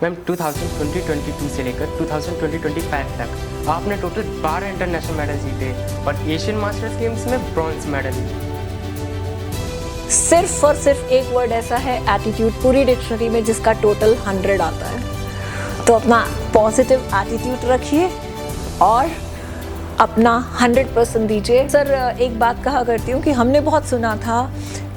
Ma'am 2020-22 से लेकर 2020-25 तक आपने टोटल 12 इंटरनेशनल मेडल जीते और एशियन मास्टर्स गेम्स में ब्रॉन्ज मेडल। सिर्फ और सिर्फ एक वर्ड ऐसा है एटीट्यूड पूरी डिक्शनरी में जिसका टोटल 100 आता है। तो अपना पॉजिटिव एटीट्यूड रखिए और अपना 100% दीजिए। सर एक बात कहा करती हूँ कि हमने बहुत सुना था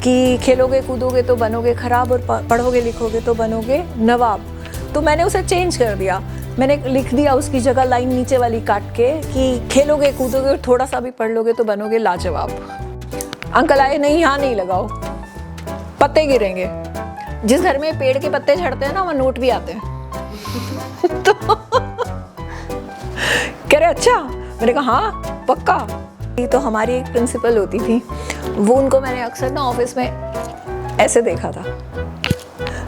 कि खेलोगे कूदोगे तो बनोगे खराब और पढ़ोगे लिखोगे तो बनोगे नवाब। तो मैंने उसे चेंज कर दिया, मैंने लिख दिया उसकी जगह लाइन नीचे वाली काट के कि खेलोगे कूदोगे और थोड़ा सा भी पढ़ लोगे तो बनोगे लाजवाब। अंकल आए नहीं, यहाँ नहीं लगाओ, पत्ते गिरेंगे। जिस घर में पेड़ के पत्ते झड़ते हैं ना वहाँ नोट भी आते हैं। तो कह रहे अच्छा, मैंने कहा हाँ पक्का। ये तो हमारी एक प्रिंसिपल होती थी, वो उनको मैंने अक्सर ना ऑफिस में ऐसे देखा था।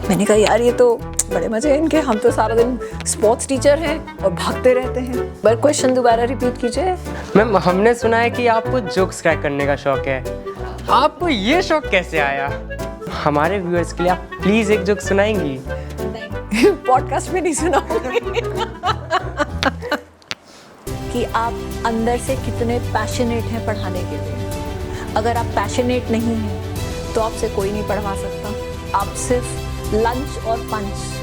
मैंने कहा यार ये तो बड़े मजे हैं इनके, हम तो सारा दिन स्पोर्ट्स टीचर हैं और भागते रहते हैं। पर क्वेश्चन दोबारा रिपीट कीजिए। मैम हमने सुना है कि आपको जोक्स क्रैक करने का शौक है, आपको ये शौक कैसे आया? हमारे व्यूअर्स के लिए आप प्लीज एक जोक सुनाएंगी? पॉडकास्ट में नहीं सुनाऊंगी। कि आप अंदर से कितने पैशनेट हैं पढ़ाने के लिए। अगर आप पैशनेट नहीं हैं तो आपसे कोई नहीं पढ़वा सकता, आप सिर्फ लंच और पंच।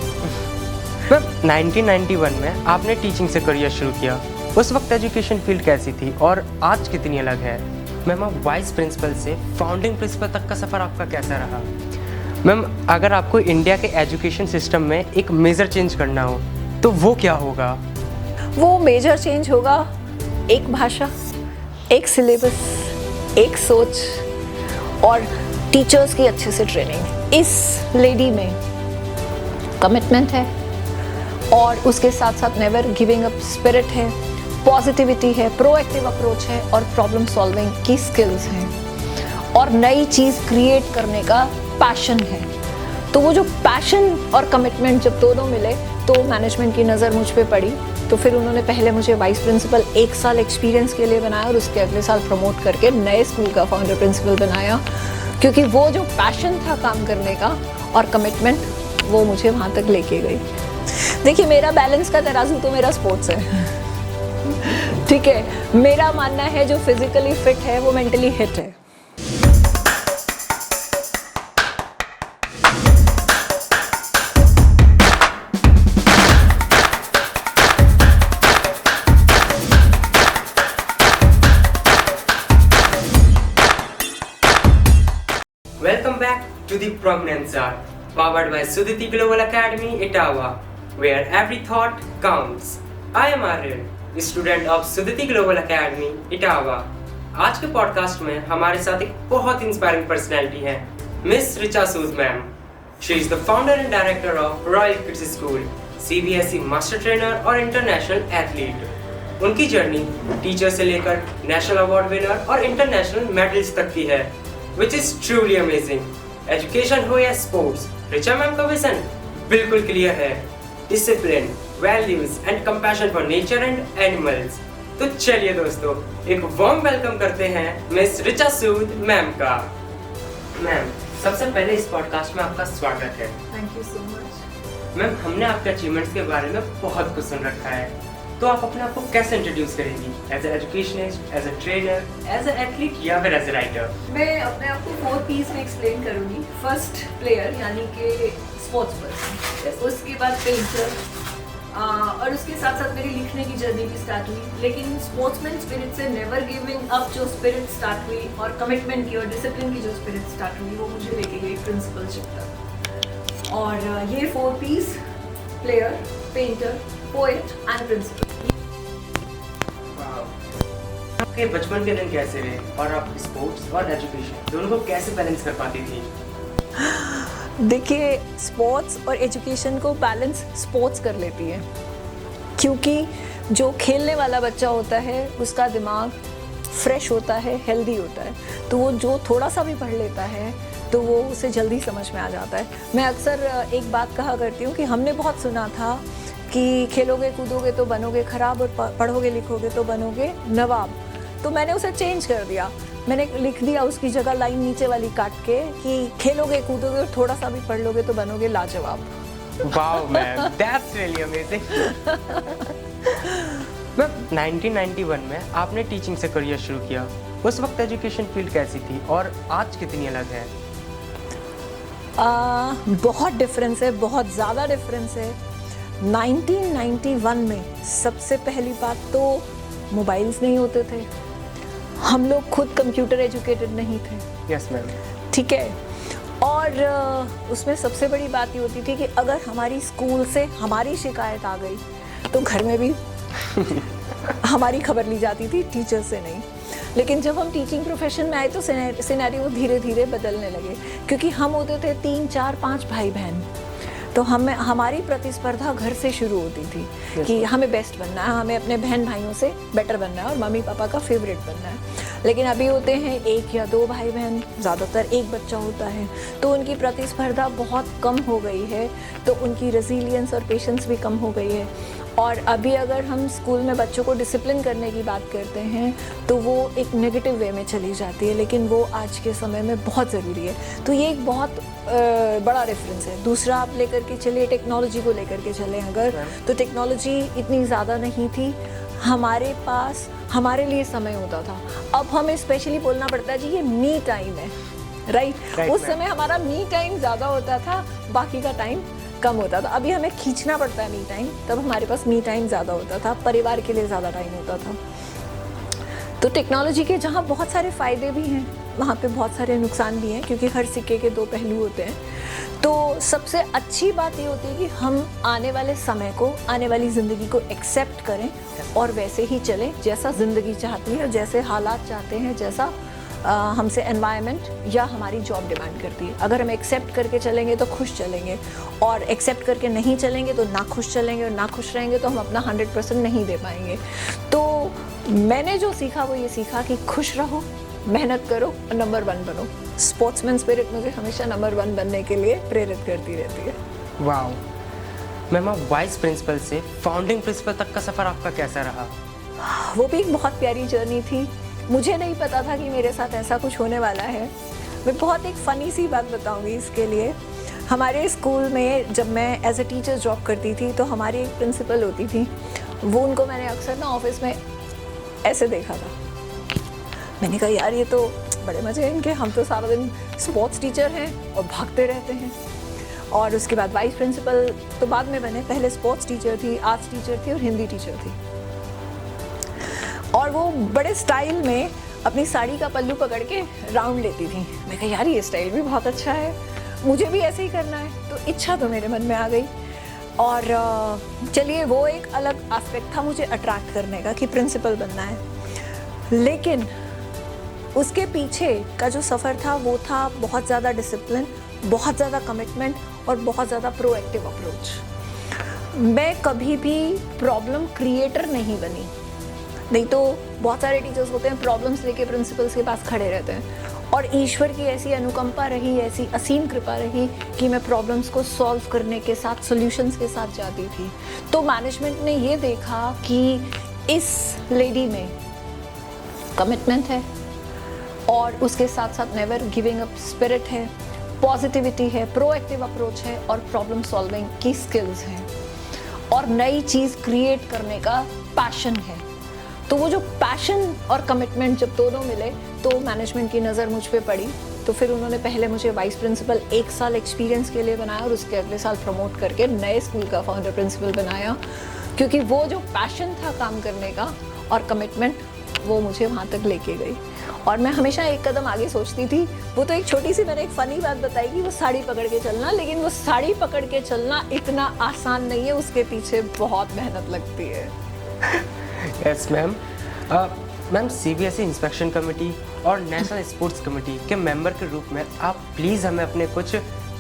मैम 1991 में आपने टीचिंग से करियर शुरू किया, उस वक्त एजुकेशन फील्ड कैसी थी और आज कितनी अलग है? मैम आप वाइस प्रिंसिपल से फाउंडिंग प्रिंसिपल तक का सफ़र आपका कैसा रहा? मैम अगर आपको इंडिया के एजुकेशन सिस्टम में एक मेजर चेंज करना हो तो वो क्या होगा? वो मेजर चेंज होगा एक भाषा, एक सिलेबस, एक सोच और टीचर्स की अच्छे से ट्रेनिंग। इस लेडी में कमिटमेंट है और उसके साथ साथ नेवर गिविंग अप स्पिरिट है, पॉजिटिविटी है, प्रोएक्टिव अप्रोच है और प्रॉब्लम सॉल्विंग की स्किल्स हैं और नई चीज़ क्रिएट करने का पैशन है। तो वो जो पैशन और कमिटमेंट जब दोनों मिले तो मैनेजमेंट की नज़र मुझ पे पड़ी। तो फिर उन्होंने पहले मुझे वाइस प्रिंसिपल 1 साल एक्सपीरियंस के लिए बनाया और उसके अगले साल प्रमोट करके नए स्कूल का फाउंडर प्रिंसिपल बनाया, क्योंकि वो जो पैशन था काम करने का और कमिटमेंट वो मुझे वहाँ तक लेके गई। देखिए मेरा बैलेंस का तराजू तो मेरा स्पोर्ट्स है। ठीक है, मेरा मानना है जो फिजिकली फिट है वो मेंटली हिट है। Welcome back to the Prominence Art, powered by Sudhiti Global Academy, Etawah, where every thought counts. I am Aryan, student of Sudhiti Global Academy, Etawah. आज के पॉडकास्ट में हमारे साथ एक बहुत इंस्पायरिंग पर्सनैलिटी है, miss Richa Sood ma'am. She is the founder and director of royal kids school, CBSE master trainer और international athlete. उनकी जर्नी टीचर से लेकर नेशनल अवार्ड विनर और इंटरनेशनल मेडल्स तक की है, which is truly amazing. Education हो या स्पोर्ट्स, रिचा मैम का विजन बिल्कुल क्लियर है, discipline, values and compassion for nature and animals. तो चलिए दोस्तों एक वार्म वेलकम करते हैं मिस रिचा सूद मैम का। मैम सबसे पहले इस पॉडकास्ट में आपका स्वागत है। Thank you so much. Ma'am हमने आपके अचीवमेंट्स के बारे में बहुत कुछ सुन रखा है, तो आप अपने आप को कैसे इंट्रोड्यूस करेंगी? As a educationist, as a trainer, as a athlete या फिर एज ए राइटर? मैं अपने आप को 4 P's में एक्सप्लेन करूंगी। फर्स्ट प्लेयर यानी कि स्पोर्ट्स पर्सन, उसके बाद पेंटर और उसके साथ साथ मेरी लिखने की जर्नी भी स्टार्ट हुई, लेकिन स्पोर्ट्समैन स्पिरिट से नेवर गिविंग अप जो स्पिरिट स्टार्ट हुई और कमिटमेंट की और डिसिप्लिन की जो स्पिरिट स्टार्ट हुई वो मुझे लेके गई प्रिंसिपलशिप तक। और ये 4 P's player, painter, poet and principal. आपके बचपन के दिन कैसे रहे और आप स्पोर्ट्स और एजुकेशन दोनों को कैसे बैलेंस कर पाती थी? देखिए स्पोर्ट्स और एजुकेशन को बैलेंस स्पोर्ट्स कर लेती है, क्योंकि जो खेलने वाला बच्चा होता है उसका दिमाग फ्रेश होता है, हेल्दी होता है, तो वो जो थोड़ा सा भी पढ़ लेता है तो वो उसे जल्दी समझ में आ जाता है। मैं अक्सर एक बात कहा करती हूँ कि हमने बहुत सुना था कि खेलोगे कूदोगे तो बनोगे खराब और पढ़ोगे लिखोगे तो बनोगे नवाब। तो मैंने उसे चेंज कर दिया, मैंने लिख दिया उसकी जगह लाइन नीचे वाली काट के कि खेलोगे कूदोगे और थोड़ा सा भी पढ़ लोगे तो बनोगे लाजवाब। Wow ma'am, that's really amazing. Ma'am 1991 में आपने टीचिंग से करियर शुरू किया, उस वक्त एजुकेशन फील्ड कैसी थी और आज कितनी अलग है? बहुत डिफरेंस है, बहुत ज़्यादा डिफरेंस है। 1991 में सबसे पहली बात तो मोबाइल्स नहीं होते थे, हम लोग खुद कंप्यूटर एजुकेटेड नहीं थे। Yes ma'am. ठीक है, और उसमें सबसे बड़ी बात ये होती थी कि अगर हमारी स्कूल से हमारी शिकायत आ गई तो घर में भी हमारी खबर ली जाती थी, टीचर से नहीं। लेकिन जब हम टीचिंग प्रोफेशन में आए तो सिनेरियो धीरे धीरे बदलने लगे, क्योंकि हम होते थे 3, 4, 5 भाई बहन, तो हमारी प्रतिस्पर्धा घर से शुरू होती थी कि हमें बेस्ट बनना है, हमें अपने बहन भाइयों से बेटर बनना है और मम्मी पापा का फेवरेट बनना है। लेकिन अभी होते हैं 1 या 2 भाई बहन, ज़्यादातर एक बच्चा होता है, तो उनकी प्रतिस्पर्धा बहुत कम हो गई है, तो उनकी रेजिलियंस और पेशेंस भी कम हो गई है। और अभी अगर हम स्कूल में बच्चों को डिसिप्लिन करने की बात करते हैं तो वो एक नेगेटिव वे में चली जाती है, लेकिन वो आज के समय में बहुत ज़रूरी है। तो ये एक बहुत बड़ा रेफरेंस है। दूसरा आप लेकर के चलिए, टेक्नोलॉजी को लेकर के चलें अगर, तो टेक्नोलॉजी इतनी ज़्यादा नहीं थी, हमारे पास हमारे लिए समय होता था। अब हमें स्पेशली बोलना पड़ता है जी ये मी टाइम है, राइट। उस समय हमारा मी टाइम ज़्यादा होता था, बाकी का टाइम कम होता था। अभी हमें खींचना पड़ता है मी टाइम, तब हमारे पास मी टाइम ज़्यादा होता था, परिवार के लिए ज़्यादा टाइम होता था। तो टेक्नोलॉजी के जहाँ बहुत सारे फ़ायदे भी हैं, वहाँ पे बहुत सारे नुकसान भी हैं, क्योंकि हर सिक्के के 2 पहलू होते हैं। तो सबसे अच्छी बात ये होती है कि हम आने वाले समय को, आने वाली ज़िंदगी को एक्सेप्ट करें और वैसे ही चलें जैसा ज़िंदगी चाहती है, जैसे हालात चाहते हैं, जैसा हमसे एनवायरनमेंट या हमारी जॉब डिमांड करती है। अगर हम एक्सेप्ट करके चलेंगे तो खुश चलेंगे, और एक्सेप्ट करके नहीं चलेंगे तो ना खुश चलेंगे, और ना खुश रहेंगे तो हम अपना 100% नहीं दे पाएंगे। तो मैंने जो सीखा वो ये सीखा कि खुश रहो, मेहनत करो और नंबर 1 बनो। स्पोर्ट्समैन स्पिरिट मुझे हमेशा नंबर 1 बनने के लिए प्रेरित करती रहती है। वाओ मैम, आप वाइस प्रिंसिपल से फाउंडिंग प्रिंसिपल तक का सफ़र आपका कैसा रहा? वो भी एक बहुत प्यारी जर्नी थी। मुझे नहीं पता था कि मेरे साथ ऐसा कुछ होने वाला है। मैं बहुत एक फ़नी सी बात बताऊंगी इसके लिए। हमारे स्कूल में जब मैं एज ए टीचर जॉब करती थी तो हमारी एक प्रिंसिपल होती थी, वो उनको मैंने अक्सर ना ऑफिस में ऐसे देखा था। मैंने कहा यार ये तो बड़े मज़े हैं इनके, हम तो सारा दिन स्पोर्ट्स टीचर हैं और भागते रहते हैं। और उसके बाद वाइस प्रिंसिपल तो बाद में बने, पहले स्पोर्ट्स टीचर थी, आर्ट्स टीचर थी और हिंदी टीचर थी। और वो बड़े स्टाइल में अपनी साड़ी का पल्लू पकड़ के राउंड लेती थी। मैं कहा यार ये स्टाइल भी बहुत अच्छा है, मुझे भी ऐसे ही करना है। तो इच्छा तो मेरे मन में आ गई, और चलिए वो एक अलग एस्पेक्ट था मुझे अट्रैक्ट करने का कि प्रिंसिपल बनना है। लेकिन उसके पीछे का जो सफ़र था वो था बहुत ज़्यादा डिसिप्लिन, बहुत ज़्यादा कमिटमेंट और बहुत ज़्यादा प्रोएक्टिव अप्रोच। मैं कभी भी प्रॉब्लम क्रिएटर नहीं बनी। नहीं तो बहुत सारे टीचर्स होते हैं प्रॉब्लम्स लेके प्रिंसिपल्स के पास खड़े रहते हैं, और ईश्वर की ऐसी अनुकंपा रही, ऐसी असीम कृपा रही कि मैं प्रॉब्लम्स को सॉल्व करने के साथ, सॉल्यूशंस के साथ जाती थी। तो मैनेजमेंट ने ये देखा कि इस लेडी में कमिटमेंट है और उसके साथ साथ नेवर गिविंग अप स्पिरिट है, पॉजिटिविटी है, प्रोएक्टिव अप्रोच है और प्रॉब्लम सॉल्विंग की स्किल्स हैं, और नई चीज़ क्रिएट करने का पैशन है। तो वो जो पैशन और कमिटमेंट जब दोनों मिले तो मैनेजमेंट की नज़र मुझ पे पड़ी। तो फिर उन्होंने पहले मुझे वाइस प्रिंसिपल 1 साल एक्सपीरियंस के लिए बनाया और उसके अगले साल प्रमोट करके नए स्कूल का फाउंडर प्रिंसिपल बनाया, क्योंकि वो जो पैशन था काम करने का और कमिटमेंट, वो मुझे वहाँ तक लेके गई। और मैं हमेशा एक कदम आगे सोचती थी। वो तो एक छोटी सी मैंने एक फ़नी बात बताई कि वो साड़ी पकड़ के चलना, लेकिन वो साड़ी पकड़ के चलना इतना आसान नहीं है, उसके पीछे बहुत मेहनत लगती है। Yes ma'am. Ma'am, CBSE inspection committee और नेशनल स्पोर्ट्स कमेटी के मेंबर के रूप में आप प्लीज़ हमें अपने कुछ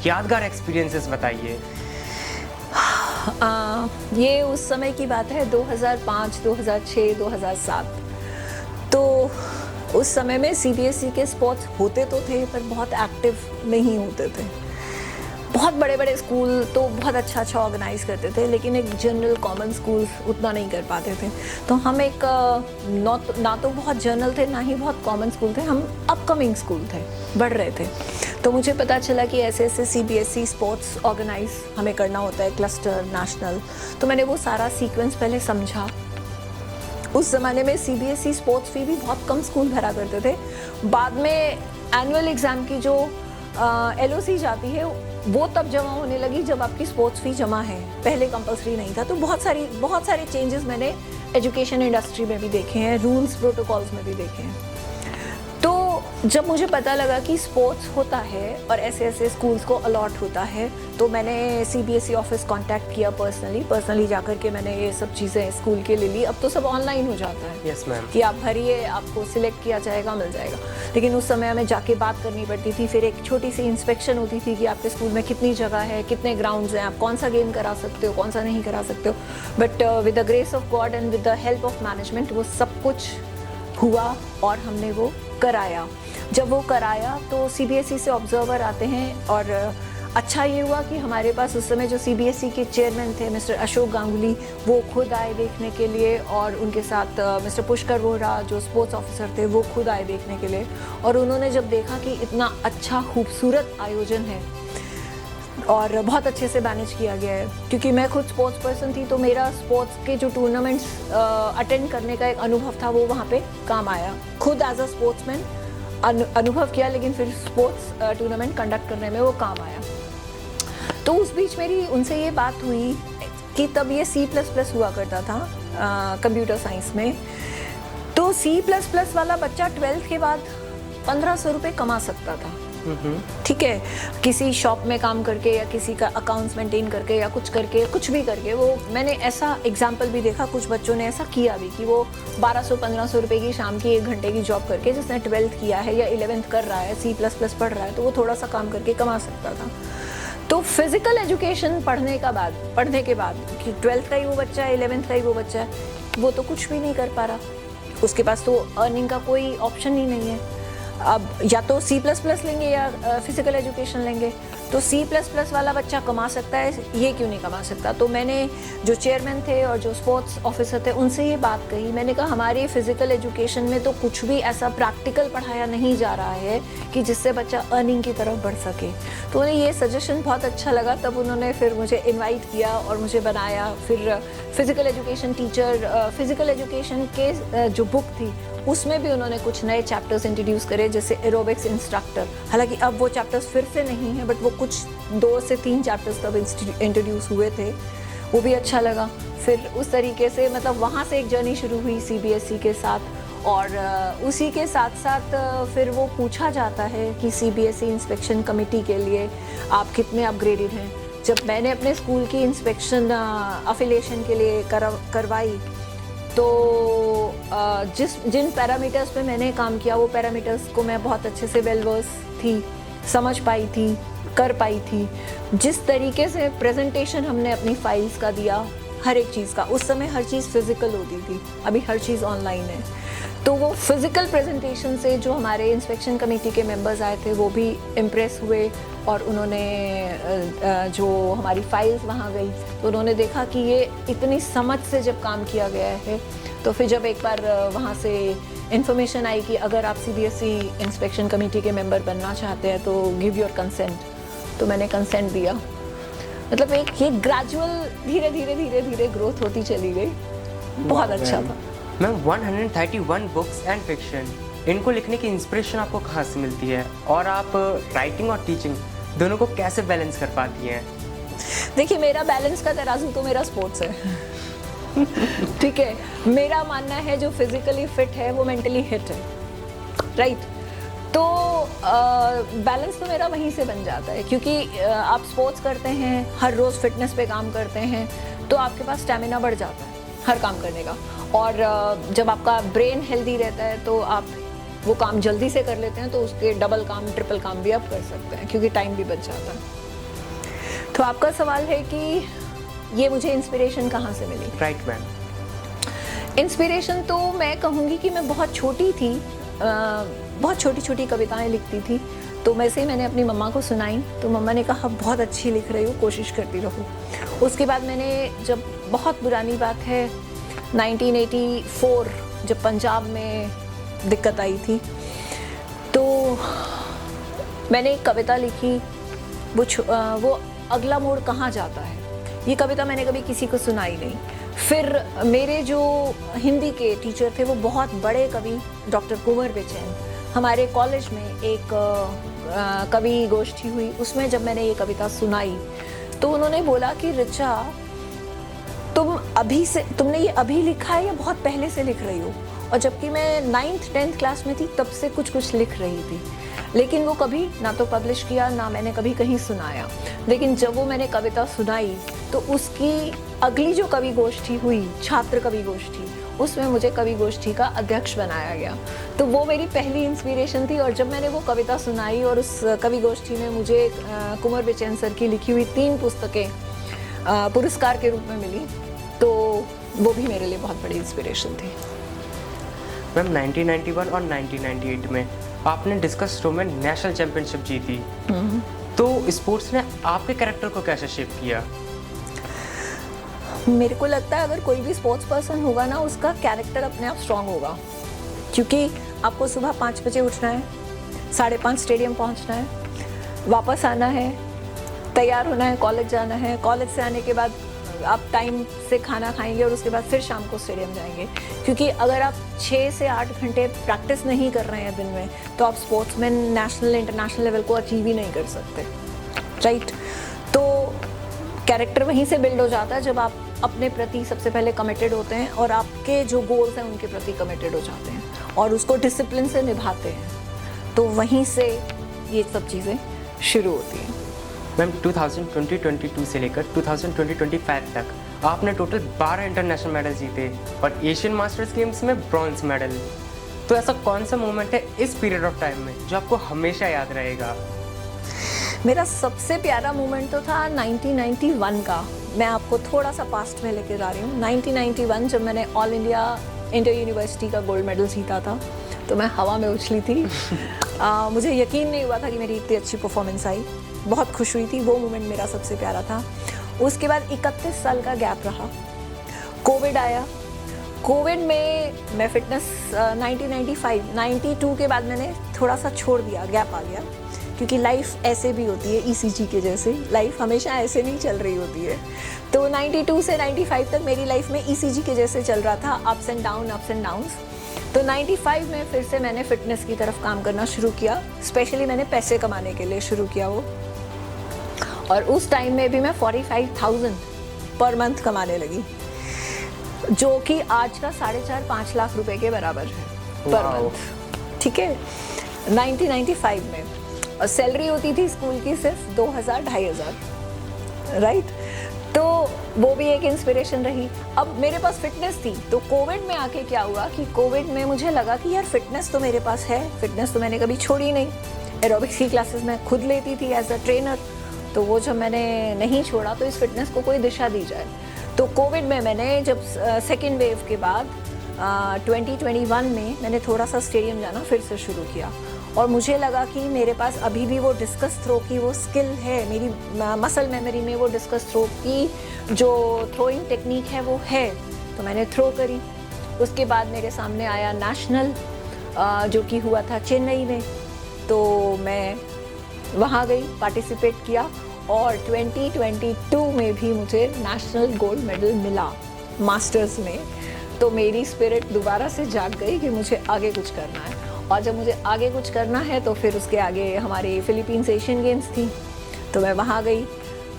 यादगार एक्सपीरियंसेस बताइए। ये उस समय की बात है 2005, 2006, 2007। तो उस समय में सीबीएसई के स्पोर्ट्स होते तो थे पर बहुत एक्टिव नहीं होते थे। बहुत बड़े बड़े स्कूल तो बहुत अच्छा ऑर्गेनाइज करते थे, लेकिन एक जनरल कॉमन स्कूल उतना नहीं कर पाते थे। तो हम एक ना तो बहुत जनरल थे, ना ही बहुत कॉमन स्कूल थे, हम अपकमिंग स्कूल थे, बढ़ रहे थे। तो मुझे पता चला कि ऐसे ऐसे CBSE स्पोर्ट्स ऑर्गेनाइज हमें करना होता है, क्लस्टर, नेशनल। तो मैंने वो सारा सीक्वेंस पहले समझा। उस ज़माने में CBSE स्पोर्ट्स फी भी बहुत कम स्कूल भरा करते थे। बाद में एनुअल एग्ज़ाम की जो LOC जाती है वो तब जमा होने लगी जब आपकी स्पोर्ट्स फी जमा है, पहले कंपलसरी नहीं था। तो बहुत सारे चेंजेस मैंने एजुकेशन इंडस्ट्री में भी देखे हैं, रूल्स प्रोटोकॉल्स में भी देखे हैं। तो जब मुझे पता लगा कि स्पोर्ट्स होता है और ऐसे ऐसे स्कूल्स को अलॉट होता है, तो मैंने CBSE ऑफिस कांटेक्ट किया पर्सनली जाकर के मैंने ये सब चीज़ें स्कूल के ले ली। अब तो सब ऑनलाइन हो जाता है। Yes ma'am. कि आप भरिए, आपको सिलेक्ट किया जाएगा, मिल जाएगा। लेकिन उस समय हमें जाके बात करनी पड़ती थी, फिर एक छोटी सी इंस्पेक्शन होती थी कि आपके स्कूल में कितनी जगह है, कितने ग्राउंड्स हैं, आप कौन सा गेम करा सकते हो, कौन सा नहीं करा सकते हो। But with the grace of God and with the help of management वो सब कुछ हुआ और हमने वो कराया। जब वो कराया तो CBSE से ऑब्जर्वर आते हैं, और अच्छा ये हुआ कि हमारे पास उस समय जो CBSE के चेयरमैन थे मिस्टर अशोक गांगुली, वो खुद आए देखने के लिए, और उनके साथ मिस्टर पुष्कर वोहरा जो स्पोर्ट्स ऑफिसर थे वो खुद आए देखने के लिए। और उन्होंने जब देखा कि इतना अच्छा खूबसूरत आयोजन है और बहुत अच्छे से मैनेज किया गया है, क्योंकि मैं खुद स्पोर्ट्स पर्सन थी, तो मेरा स्पोर्ट्स के जो टूर्नामेंट्स अटेंड करने का एक अनुभव था वो वहाँ पे काम आया। खुद एज अ स्पोर्ट्समैन अनुभव किया, लेकिन फिर स्पोर्ट्स टूर्नामेंट कंडक्ट करने में वो काम आया। तो उस बीच मेरी उनसे ये बात हुई कि तब ये C++ हुआ करता था कंप्यूटर साइंस में। तो C++ वाला बच्चा 12th के बाद 1500 रुपये कमा सकता था। ठीक है, किसी शॉप में काम करके या किसी का अकाउंट्स मेंटेन करके या कुछ करके, कुछ भी करके। वो मैंने ऐसा एग्जाम्पल भी देखा, कुछ बच्चों ने ऐसा किया भी कि वो 1200-1500 रुपये की शाम की 1 घंटे की जॉब करके, जिसने 12th किया है या 11th कर रहा है, C++ पढ़ रहा है, तो वो थोड़ा सा काम करके कमा सकता था। तो फिजिकल एजुकेशन पढ़ने के बाद कि 12th का ही वो बच्चा है, 11th का ही वो बच्चा है, वो तो कुछ भी नहीं कर पा रहा, उसके पास तो अर्निंग का कोई ऑप्शन ही नहीं है। अब या तो C++ लेंगे या फिजिकल एजुकेशन लेंगे। तो C++ वाला बच्चा कमा सकता है, ये क्यों नहीं कमा सकता? तो मैंने जो चेयरमैन थे और जो स्पोर्ट्स ऑफिसर थे उनसे ये बात कही। मैंने कहा हमारी फिजिकल एजुकेशन में तो कुछ भी ऐसा प्रैक्टिकल पढ़ाया नहीं जा रहा है कि जिससे बच्चा अर्निंग की तरफ बढ़ सके। तो उन्हें ये सजेशन बहुत अच्छा लगा, तब उन्होंने फिर मुझे इन्वाइट किया और मुझे बनाया फिर physical education teacher. Physical education के जो बुक थी उसमें भी उन्होंने कुछ नए चैप्टर्स इंट्रोड्यूस करे, जैसे एरोबिक्स इंस्ट्रक्टर। हालांकि अब वो चैप्टर्स फिर से नहीं है, बट वो कुछ 2 से 3 चैप्टर्स तब इंट्रोड्यूस हुए थे, वो भी अच्छा लगा। फिर उस तरीके से मतलब वहाँ से एक जर्नी शुरू हुई CBSE के साथ। और उसी के साथ साथ फिर वो पूछा जाता है कि CBSE इंस्पेक्शन कमेटी के लिए आप कितने अपग्रेडेड हैं। जब मैंने अपने स्कूल की इंस्पेक्शन अफिलिएशन के लिए करवाई, तो जिन पैरामीटर्स पे मैंने काम किया वो पैरामीटर्स को मैं बहुत अच्छे से वेलवर्स थी, समझ पाई थी, कर पाई थी। जिस तरीके से प्रेजेंटेशन हमने अपनी फाइल्स का दिया, हर एक चीज़ का, उस समय हर चीज़ फिज़िकल होती थी, अभी हर चीज़ ऑनलाइन है। तो वो फिज़िकल प्रेजेंटेशन से जो हमारे इंस्पेक्शन कमेटी के मेंबर्स आए थे वो भी इम्प्रेस हुए, और उन्होंने जो हमारी फाइल्स वहाँ गई तो उन्होंने देखा कि ये इतनी समझ से जब काम किया गया है। तो फिर जब एक बार वहाँ से इन्फॉर्मेशन आई कि अगर आप CBSE इंस्पेक्शन कमेटी के मेंबर बनना चाहते हैं तो गिव योर कंसेंट, तो मैंने कंसेंट दिया। मतलब एक ये ग्रेजुअल धीरे धीरे ग्रोथ होती चली गई, बहुत अच्छा था। मैम 131 बुक्स एंड फिक्शन, इनको लिखने की इंस्पिरेशन आपको कहाँ से मिलती है, और आप राइटिंग और टीचिंग दोनों को कैसे बैलेंस कर पाती हैं? देखिए, मेरा बैलेंस का तराजू तो मेरा स्पोर्ट्स है। ठीक है, मेरा मानना है जो फिजिकली फिट है वो मेंटली हिट है, राइट? तो बैलेंस तो मेरा वहीं से बन जाता है, क्योंकि आप स्पोर्ट्स करते हैं, हर रोज़ फिटनेस पे काम करते हैं, तो आपके पास स्टैमिना बढ़ जाता है हर काम करने का। और जब आपका ब्रेन हेल्दी रहता है तो आप वो काम जल्दी से कर लेते हैं, तो उसके डबल काम, ट्रिपल काम भी आप कर सकते हैं, क्योंकि टाइम भी बच जाता है। तो आपका सवाल है कि ये मुझे इंस्पिरेशन कहाँ से मिली? Right ma'am. इंस्पिरेशन तो मैं कहूँगी कि मैं बहुत छोटी थी, बहुत छोटी छोटी कविताएं लिखती थी, तो वैसे ही मैंने अपनी मम्मा को सुनाई, तो मम्मा ने कहा बहुत अच्छी लिख रही हो, कोशिश करती रहो। उसके बाद मैंने, जब बहुत पुरानी बात है 1984, जब पंजाब में दिक्कत आई थी, तो मैंने एक कविता लिखी, वो अगला मोड़ कहाँ जाता है। ये कविता मैंने कभी किसी को सुनाई नहीं। फिर मेरे जो हिंदी के टीचर थे वो बहुत बड़े कवि डॉक्टर कुंवर बेचैन, हमारे कॉलेज में एक कवि गोष्ठी हुई, उसमें जब मैंने ये कविता सुनाई तो उन्होंने बोला कि ऋचा, तुमने ये अभी लिखा है या बहुत पहले से लिख रही हो। और जबकि मैं 9th 10th क्लास में थी तब से कुछ लिख रही थी, लेकिन वो कभी ना तो पब्लिश किया, ना मैंने कभी कहीं सुनाया। लेकिन जब वो मैंने कविता सुनाई तो उसकी अगली जो कवि गोष्ठी हुई, छात्र कवि गोष्ठी, उसमें मुझे कवि गोष्ठी का अध्यक्ष बनाया गया। तो वो मेरी पहली इंस्पिरेशन थी। और जब मैंने वो कविता सुनाई और उस कवि गोष्ठी में मुझे कुंवर बेचैन सर की लिखी हुई 3 पुस्तकें पुरस्कार के रूप में मिली, तो वो भी मेरे लिए बहुत बड़ी इंस्पिरेशन थी। मैम 1991 और 1998 में आपने डिस्कस थ्रो में नेशनल चैंपियनशिप जीती, तो स्पोर्ट्स ने आपके कैरेक्टर को कैसे शेप किया? मेरे को लगता है अगर कोई भी स्पोर्ट्स पर्सन होगा ना, उसका कैरेक्टर अपने आप स्ट्रांग होगा, क्योंकि आपको सुबह 5 बजे उठना है, 5:30 स्टेडियम पहुंचना है, वापस आना है, तैयार होना है, कॉलेज जाना है, कॉलेज से आने के बाद आप टाइम से खाना खाएंगे और उसके बाद फिर शाम को स्टेडियम जाएंगे। क्योंकि अगर आप 6 से 8 घंटे प्रैक्टिस नहीं कर रहे हैं दिन में, तो आप स्पोर्ट्स में नेशनल इंटरनेशनल लेवल को अचीव ही नहीं कर सकते, राइट। तो कैरेक्टर वहीं से बिल्ड हो जाता है जब आप अपने प्रति सबसे पहले कमिटेड होते हैं और आपके जो गोल्स हैं उनके प्रति कमिटेड हो जाते हैं और उसको डिसिप्लिन से निभाते हैं, तो वहीं से ये सब चीज़ें शुरू होती हैं। मैम 2020-22 से लेकर 2020-25 तक आपने टोटल 12 इंटरनेशनल मेडल जीते और एशियन मास्टर्स गेम्स में ब्रॉन्ज मेडल। तो ऐसा कौन सा मोमेंट है इस पीरियड ऑफ टाइम में जो आपको हमेशा याद रहेगा? मेरा सबसे प्यारा मोमेंट तो था 1991 का। मैं आपको थोड़ा सा पास्ट में लेकर जा रही हूँ। 1991 जब मैंने ऑल इंडिया इंटर यूनिवर्सिटी का गोल्ड मेडल जीता था, तो मैं हवा में उछली थी। मुझे यकीन नहीं हुआ था कि मेरी इतनी अच्छी परफॉर्मेंस आई। बहुत खुश हुई थी, वो मोमेंट मेरा सबसे प्यारा था। उसके बाद 31 साल का गैप रहा, कोविड आया। कोविड में मैं फिटनेस 92 के बाद मैंने थोड़ा सा छोड़ दिया, गैप आ गया, क्योंकि लाइफ ऐसे भी होती है, ECG के जैसे लाइफ हमेशा ऐसे नहीं चल रही होती है। तो 92 से 95 तक मेरी लाइफ में ECG के जैसे चल रहा था, अप्स एंड डाउन्स। तो 95 में फिर से मैंने फिटनेस की तरफ काम करना शुरू किया। स्पेशली मैंने पैसे कमाने के लिए शुरू किया वो, और उस टाइम में भी मैं 45,000 पर मंथ कमाने लगी, जो कि आज का 4.5-5 लाख रुपए के बराबर है पर मंथ, ठीक है, 1995 में। और सैलरी होती थी स्कूल की सिर्फ 2,000-2,500, राइट। तो वो भी एक इंस्पिरेशन रही। अब मेरे पास फिटनेस थी, तो कोविड में आके क्या हुआ कि कोविड में मुझे लगा कि यार फिटनेस तो मेरे पास है, फिटनेस तो मैंने कभी छोड़ी नहीं। एरोबिक्स की क्लासेस मैं खुद लेती थी एज अ ट्रेनर, तो वो जब मैंने नहीं छोड़ा तो इस फिटनेस को कोई दिशा दी जाए। तो कोविड में मैंने जब सेकेंड वेव के बाद 2021 में मैंने थोड़ा सा स्टेडियम जाना फिर से शुरू किया, और मुझे लगा कि मेरे पास अभी भी वो डिस्कस थ्रो की वो स्किल है, मेरी मसल मेमोरी में वो डिस्कस थ्रो की जो थ्रोइंग टेक्निक है वो है, तो मैंने थ्रो करी। उसके बाद मेरे सामने आया नेशनल जो कि हुआ था चेन्नई में, तो मैं वहाँ गई, पार्टिसिपेट किया, और 2022 में भी मुझे नेशनल गोल्ड मेडल मिला मास्टर्स में। तो मेरी स्पिरिट दोबारा से जाग गई कि मुझे आगे कुछ करना है, और जब मुझे आगे कुछ करना है तो फिर उसके आगे हमारे फिलीपींस एशियन गेम्स थी, तो मैं वहाँ गई।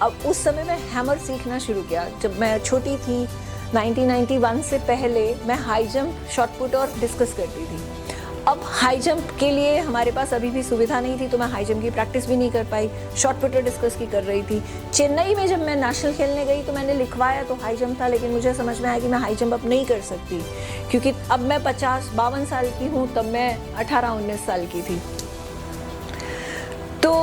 अब उस समय मैं हैमर सीखना शुरू किया। जब मैं छोटी थी 1991 से पहले मैं हाई जंप, शॉट पुट और डिस्कस करती थी। अब हाई जंप के लिए हमारे पास अभी भी सुविधा नहीं थी, तो मैं हाई जंप की प्रैक्टिस भी नहीं कर पाई, शॉट पुट और डिस्कस की कर रही थी। चेन्नई में जब मैं नेशनल खेलने गई तो मैंने लिखवाया तो हाई जंप था, लेकिन मुझे समझ में आया कि मैं हाई जंप अब नहीं कर52 क्योंकि अब मैं 52 साल की हूँ, तब मैं 18-19 साल की थी। तो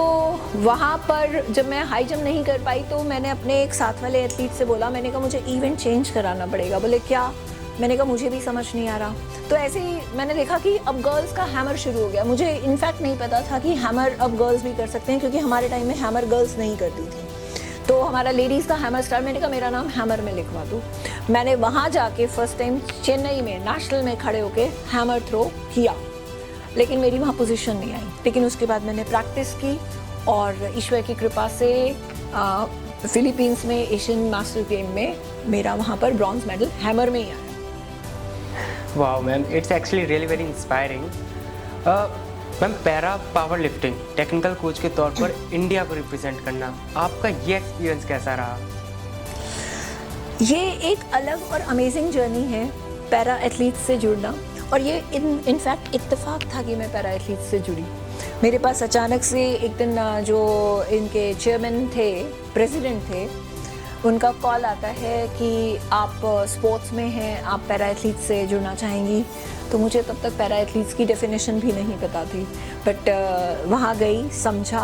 वहाँ पर जब मैं हाई जंप नहीं कर पाई तो मैंने अपने एक साथ वाले एथलीट से बोला, मैंने कहा मुझे इवेंट चेंज कराना पड़ेगा। बोले क्या? मैंने कहा मुझे भी समझ नहीं आ रहा। तो ऐसे ही मैंने देखा कि अब गर्ल्स का हैमर शुरू हो गया। मुझे इनफैक्ट नहीं पता था कि हैमर अब गर्ल्स भी कर सकते हैं, क्योंकि हमारे टाइम में हैमर गर्ल्स नहीं करती थी। तो हमारा लेडीज़ का हैमर स्टार, मैंने कहा मेरा नाम हैमर में लिखवा दो। मैंने वहाँ जाके फर्स्ट टाइम चेन्नई में नेशनल में खड़े होके हैमर थ्रो किया, लेकिन मेरी वहाँ पोजीशन नहीं आई। लेकिन उसके बाद मैंने प्रैक्टिस की और ईश्वर की कृपा से फिलीपींस में एशियन मास्टर गेम में मेरा वहाँ पर ब्रॉन्ज मेडल हैमर में ही आया। Wow ma'am, it's actually really very inspiring. Ma'am, para power lifting technical coach के तौर पर इंडिया को रिप्रेजेंट करना, आपका ये एक्सपीरियंस कैसा रहा? ये एक अलग और अमेजिंग जर्नी है पैरा एथलीट से जुड़ना, और ये इनफैक्ट इत्तेफाक था कि मैं पैरा एथलीट से जुड़ी। मेरे पास अचानक से एक दिन जो इनके चेयरमैन थे, प्रेसिडेंट थे, उनका कॉल आता है कि आप स्पोर्ट्स में हैं, आप पैरा एथलीट से जुड़ना चाहेंगी। तो मुझे तब तक पैरा एथलीट्स की डेफिनेशन भी नहीं पता थी, बट वहाँ गई, समझा,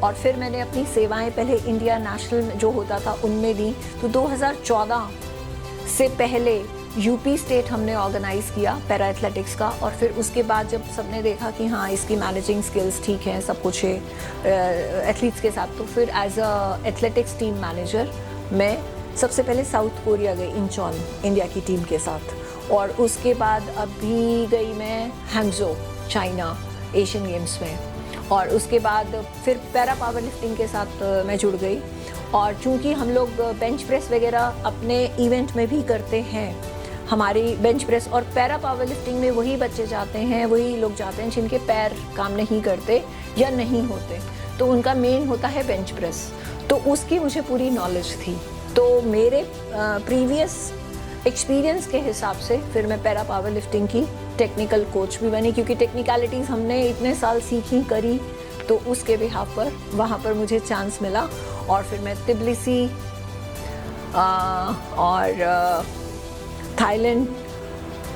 और फिर मैंने अपनी सेवाएं पहले इंडिया नेशनल जो होता था उनमें दी। तो 2014 से पहले यूपी स्टेट हमने ऑर्गेनाइज़ किया पैरा एथलेटिक्स का, और फिर उसके बाद जब सबने देखा कि हाँ इसकी मैनेजिंग स्किल्स ठीक है, सब कुछ है एथलीट्स के साथ, तो फिर as a athletics team manager मैं सबसे पहले साउथ कोरिया गई इंचॉन इंडिया की टीम के साथ, और उसके बाद अभी गई मैं हैंगजो चाइना एशियन गेम्स में, और उसके बाद फिर पैरा पावर लिफ्टिंग के साथ मैं जुड़ गई। और चूँकि हम लोग बेंच प्रेस वगैरह अपने इवेंट में भी करते हैं, हमारी बेंच प्रेस और पैरा पावर लिफ्टिंग में वही बच्चे जाते हैं, वही लोग जाते हैं जिनके पैर काम नहीं करते या नहीं होते, तो उनका मेन होता है बेंच प्रेस। तो उसकी मुझे पूरी नॉलेज थी। तो मेरे प्रीवियस एक्सपीरियंस के हिसाब से फिर मैं पैरा पावर लिफ्टिंग की टेक्निकल कोच भी बनी, क्योंकि टेक्निकलिटीज़ हमने इतने साल सीखी करी, तो उसके बिहाफ पर वहाँ पर मुझे चांस मिला। और फिर मैं तिब्लिसी और थाईलैंड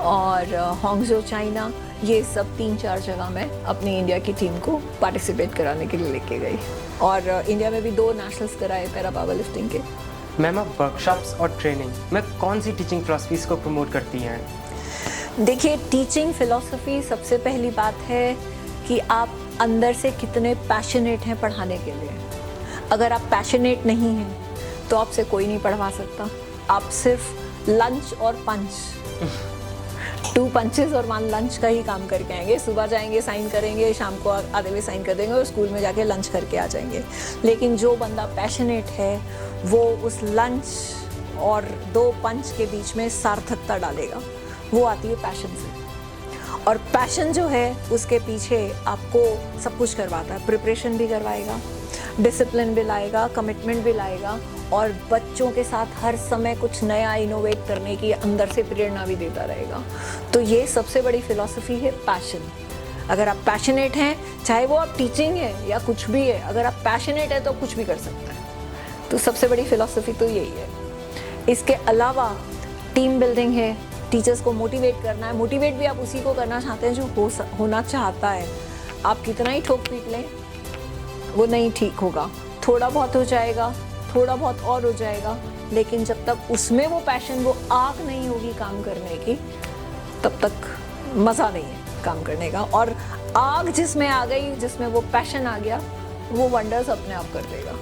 और हांगझो चाइना, ये सब 3-4 जगह मैं अपनी इंडिया की टीम को पार्टिसिपेट कराने के लिए लेके गई, और इंडिया में भी 2 नेशनल्स कराए पैरा पावर लिफ्टिंग के। मैम, आप वर्कशॉप्स और ट्रेनिंग में कौन सी टीचिंग फिलॉसफीज को प्रमोट करती हैं? देखिए, टीचिंग फिलॉसफी सबसे पहली बात है कि आप अंदर से कितने पैशनेट हैं पढ़ाने के लिए। अगर आप पैशनेट नहीं हैं तो आपसे कोई नहीं पढ़वा सकता। आप सिर्फ लंच और पंच 2 पंचेस और 1 लंच का ही काम करके आएंगे। सुबह जाएंगे, साइन करेंगे, शाम को आधे में साइन कर देंगे और स्कूल में जाके लंच करके आ जाएंगे। लेकिन जो बंदा पैशनेट है वो उस लंच और 2 पंच के बीच में सार्थकता डालेगा, वो आती है पैशन से। और पैशन जो है उसके पीछे आपको सब कुछ करवाता है, प्रिपरेशन भी करवाएगा, डिसिप्लिन भी लाएगा, कमिटमेंट भी लाएगा, और बच्चों के साथ हर समय कुछ नया इनोवेट करने की अंदर से प्रेरणा भी देता रहेगा। तो ये सबसे बड़ी फिलॉसफी है पैशन। अगर आप पैशनेट हैं, चाहे वो आप टीचिंग है या कुछ भी है, अगर आप पैशनेट है तो कुछ भी कर सकते हैं। तो सबसे बड़ी फिलॉसफी तो यही है। इसके अलावा टीम बिल्डिंग है, टीचर्स को मोटिवेट करना है। मोटिवेट भी आप उसी को करना चाहते हैं जो होना चाहता है। आप कितना ही ठोक पीट लें वो नहीं ठीक होगा, थोड़ा बहुत हो जाएगा, थोड़ा बहुत और हो जाएगा, लेकिन जब तक उसमें वो पैशन, वो आग नहीं होगी काम करने की, तब तक मज़ा नहीं है काम करने का। और आग जिसमें आ गई, जिसमें वो पैशन आ गया, वो वंडर्स अपने आप कर देगा।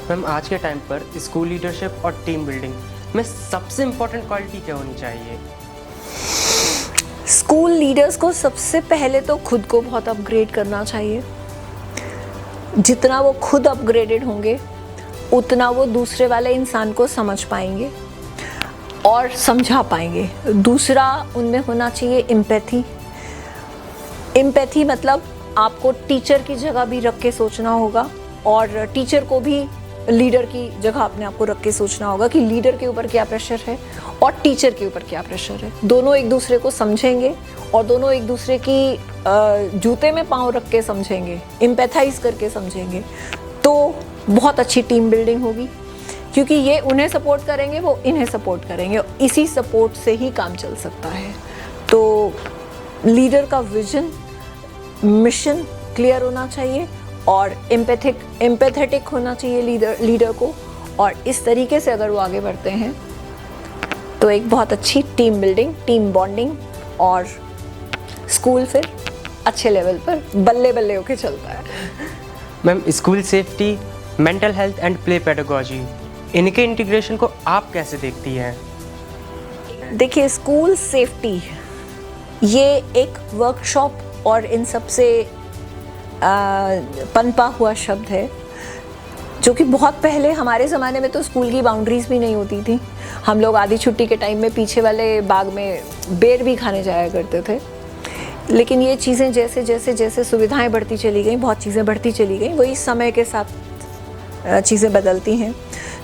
मैम, आज के टाइम पर स्कूल लीडरशिप और टीम बिल्डिंग में सबसे इम्पोर्टेंट क्वालिटी क्या होनी चाहिए? स्कूल लीडर्स को सबसे पहले तो खुद को बहुत अपग्रेड करना चाहिए। जितना वो खुद अपग्रेडेड होंगे उतना वो दूसरे वाले इंसान को समझ पाएंगे और समझा पाएंगे। दूसरा, उनमें होना चाहिए एम्पैथी। एम्पैथी मतलब आपको टीचर की जगह भी रख के सोचना होगा, और टीचर को भी लीडर की जगह अपने आप को रख के सोचना होगा कि लीडर के ऊपर क्या प्रेशर है और टीचर के ऊपर क्या प्रेशर है। दोनों एक दूसरे को समझेंगे और दोनों एक दूसरे की जूते में पाँव रख के समझेंगे, एम्पैथाइज करके समझेंगे, तो बहुत अच्छी टीम बिल्डिंग होगी। क्योंकि ये उन्हें सपोर्ट करेंगे, वो इन्हें सपोर्ट करेंगे, इसी सपोर्ट से ही काम चल सकता है। तो लीडर का विजन, मिशन क्लियर होना चाहिए और एम्पैथेटिक होना चाहिए लीडर को। और इस तरीके से अगर वो आगे बढ़ते हैं तो एक बहुत अच्छी टीम बिल्डिंग, टीम बॉन्डिंग, और स्कूल फिर अच्छे लेवल पर बल्ले बल्ले होके चलता है। Ma'am, school safety, mental health and play pedagogy, इनके इंटीग्रेशन को आप कैसे देखती हैं? देखिए, स्कूल सेफ्टी ये एक वर्कशॉप और इन सब से पनपा हुआ शब्द है, जो कि बहुत पहले हमारे ज़माने में तो स्कूल की बाउंड्रीज भी नहीं होती थी। हम लोग आधी छुट्टी के टाइम में पीछे वाले बाग में बेर भी खाने जाया करते थे। लेकिन ये चीज़ें जैसे जैसे जैसे सुविधाएं बढ़ती चली गई, बहुत चीज़ें बढ़ती चली गई, वही समय के साथ चीज़ें बदलती हैं।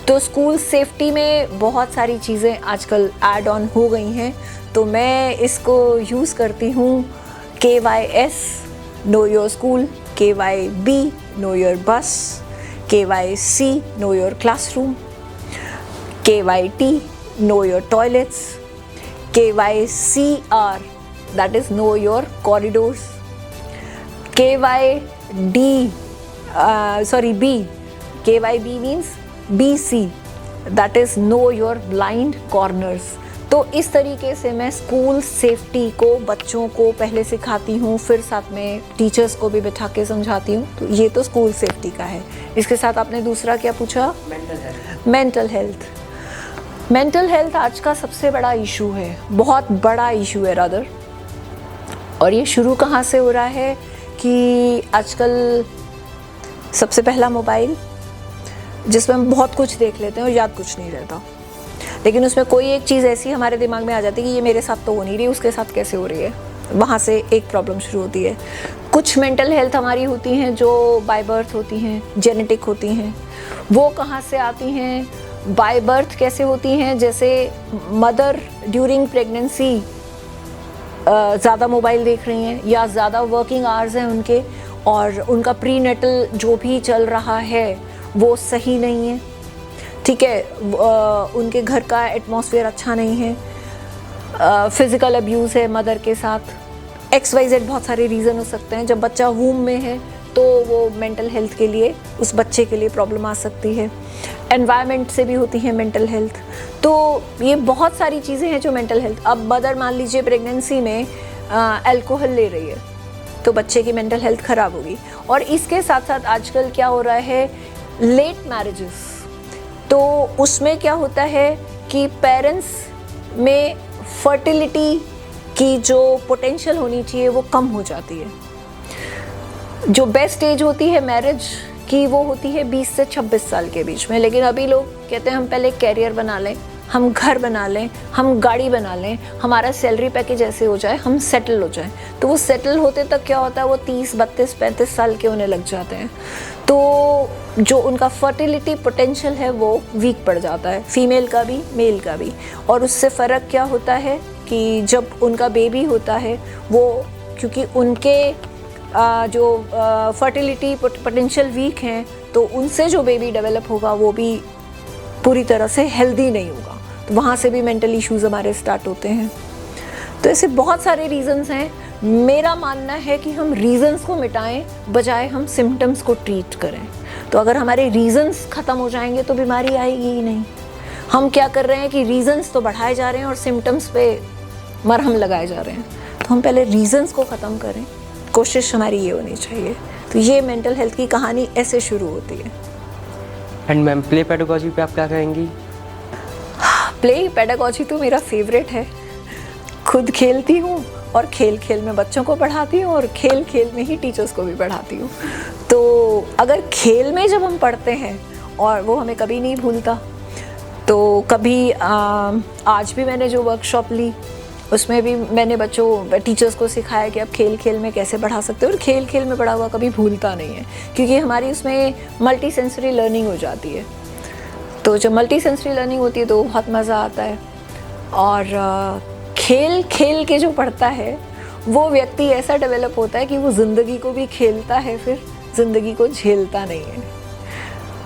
तो स्कूल सेफ्टी में बहुत सारी चीज़ें आजकल ऐड ऑन हो गई हैं, तो मैं इसको यूज़ करती हूँ। KYS know your school, KYB know your बस, KYC know your classroom, KYT know your toilets, KYCR that is know your corridors, KYB means BC, that is know your blind corners। तो इस तरीके से मैं school safety को बच्चों को पहले सिखाती हूँ, फिर साथ में टीचर्स को भी बिठा के समझाती हूँ। तो ये तो स्कूल सेफ्टी का है। इसके साथ आपने दूसरा क्या पूछा? Mental health. मेंटल हेल्थ आज का सबसे बड़ा इशू है, बहुत बड़ा इशू है रादर। और ये शुरू कहाँ से हो रहा है कि आजकल सबसे पहला मोबाइल, जिसमें हम बहुत कुछ देख लेते हैं और याद कुछ नहीं रहता, लेकिन उसमें कोई एक चीज़ ऐसी हमारे दिमाग में आ जाती है कि ये मेरे साथ तो हो नहीं रही, उसके साथ कैसे हो रही है। वहाँ से एक प्रॉब्लम शुरू होती है। कुछ मेंटल हेल्थ हमारी होती हैं जो बाय बर्थ होती हैं, जेनेटिक होती हैं। वो कहाँ से आती हैं? बाय बर्थ कैसे होती हैं? जैसे मदर ड्यूरिंग प्रेगनेंसी ज़्यादा मोबाइल देख रही हैं, या ज़्यादा वर्किंग आवर्स हैं उनके, और उनका प्रीनेटल जो भी चल रहा है वो सही नहीं है, ठीक है, उनके घर का एटमॉस्फेयर अच्छा नहीं है, फिज़िकल अब्यूज़ है मदर के साथ, XYZ बहुत सारे रीज़न हो सकते हैं। जब बच्चा वूम में है तो वो मेंटल हेल्थ के लिए, उस बच्चे के लिए प्रॉब्लम आ सकती है। एनवायरनमेंट से भी होती है मेंटल हेल्थ। तो ये बहुत सारी चीज़ें हैं जो मेंटल हेल्थ। अब मदर मान लीजिए प्रेगनेंसी में अल्कोहल ले रही है, तो बच्चे की मेंटल हेल्थ ख़राब होगी। और इसके साथ साथ आजकल क्या हो रहा है, लेट मैरिजेस, तो उसमें क्या होता है कि पेरेंट्स में फर्टिलिटी की जो पोटेंशियल होनी चाहिए वो कम हो जाती है। जो बेस्ट एज होती है मैरिज की वो होती है 20 से 26 साल के बीच में, लेकिन अभी लोग कहते हैं हम पहले कैरियर बना लें, हम घर बना लें, हम गाड़ी बना लें, हमारा सैलरी पैकेज ऐसे हो जाए, हम सेटल हो जाएं। तो वो सेटल होते तक क्या होता है, वो 30, 32, 35 साल के होने लग जाते हैं। तो जो उनका फर्टिलिटी पोटेंशियल है वो वीक पड़ जाता है, फीमेल का भी मेल का भी। और उससे फ़र्क क्या होता है कि जब उनका बेबी होता है वो, क्योंकि उनके जो फर्टिलिटी पोटेंशियल वीक हैं, तो उनसे जो बेबी डेवलप होगा वो भी पूरी तरह से हेल्दी नहीं होगा। तो वहाँ से भी मेंटल इश्यूज़ हमारे स्टार्ट होते हैं। तो ऐसे बहुत सारे रीज़न्स हैं। मेरा मानना है कि हम रीज़न्स को मिटाएं बजाय हम सिम्टम्स को ट्रीट करें। तो अगर हमारे रीज़न्स ख़त्म हो जाएंगे तो बीमारी आएगी ही नहीं। हम क्या कर रहे हैं कि रीज़न्स तो बढ़ाए जा रहे हैं और सिम्टम्स पे मरहम लगाए जा रहे हैं। तो हम पहले रीज़न्स को ख़त्म करें, कोशिश हमारी ये होनी चाहिए। तो ये मेंटल हेल्थ की कहानी ऐसे शुरू होती है। एंड मैम, प्ले पेडागोजी पे आप क्या कहेंगी? प्ले पेडागोजी तो मेरा फेवरेट है। खुद खेलती हूँ और खेल खेल में बच्चों को पढ़ाती हूँ और खेल खेल में ही टीचर्स को भी पढ़ाती हूँ। तो अगर खेल में जब हम पढ़ते हैं और वो हमें कभी नहीं भूलता, तो कभी आज भी मैंने जो वर्कशॉप ली उसमें भी मैंने टीचर्स को सिखाया कि आप खेल खेल में कैसे पढ़ा सकते हो, और खेल खेल में पढ़ा हुआ कभी भूलता नहीं है, क्योंकि हमारी उसमें मल्टी सेंसरी लर्निंग हो जाती है। तो जब मल्टी सेंसरी लर्निंग होती है तो बहुत मज़ा आता है। और खेल खेल के जो पढ़ता है वो व्यक्ति ऐसा डेवलप होता है कि वो ज़िंदगी को भी खेलता है, फिर ज़िंदगी को झेलता नहीं है।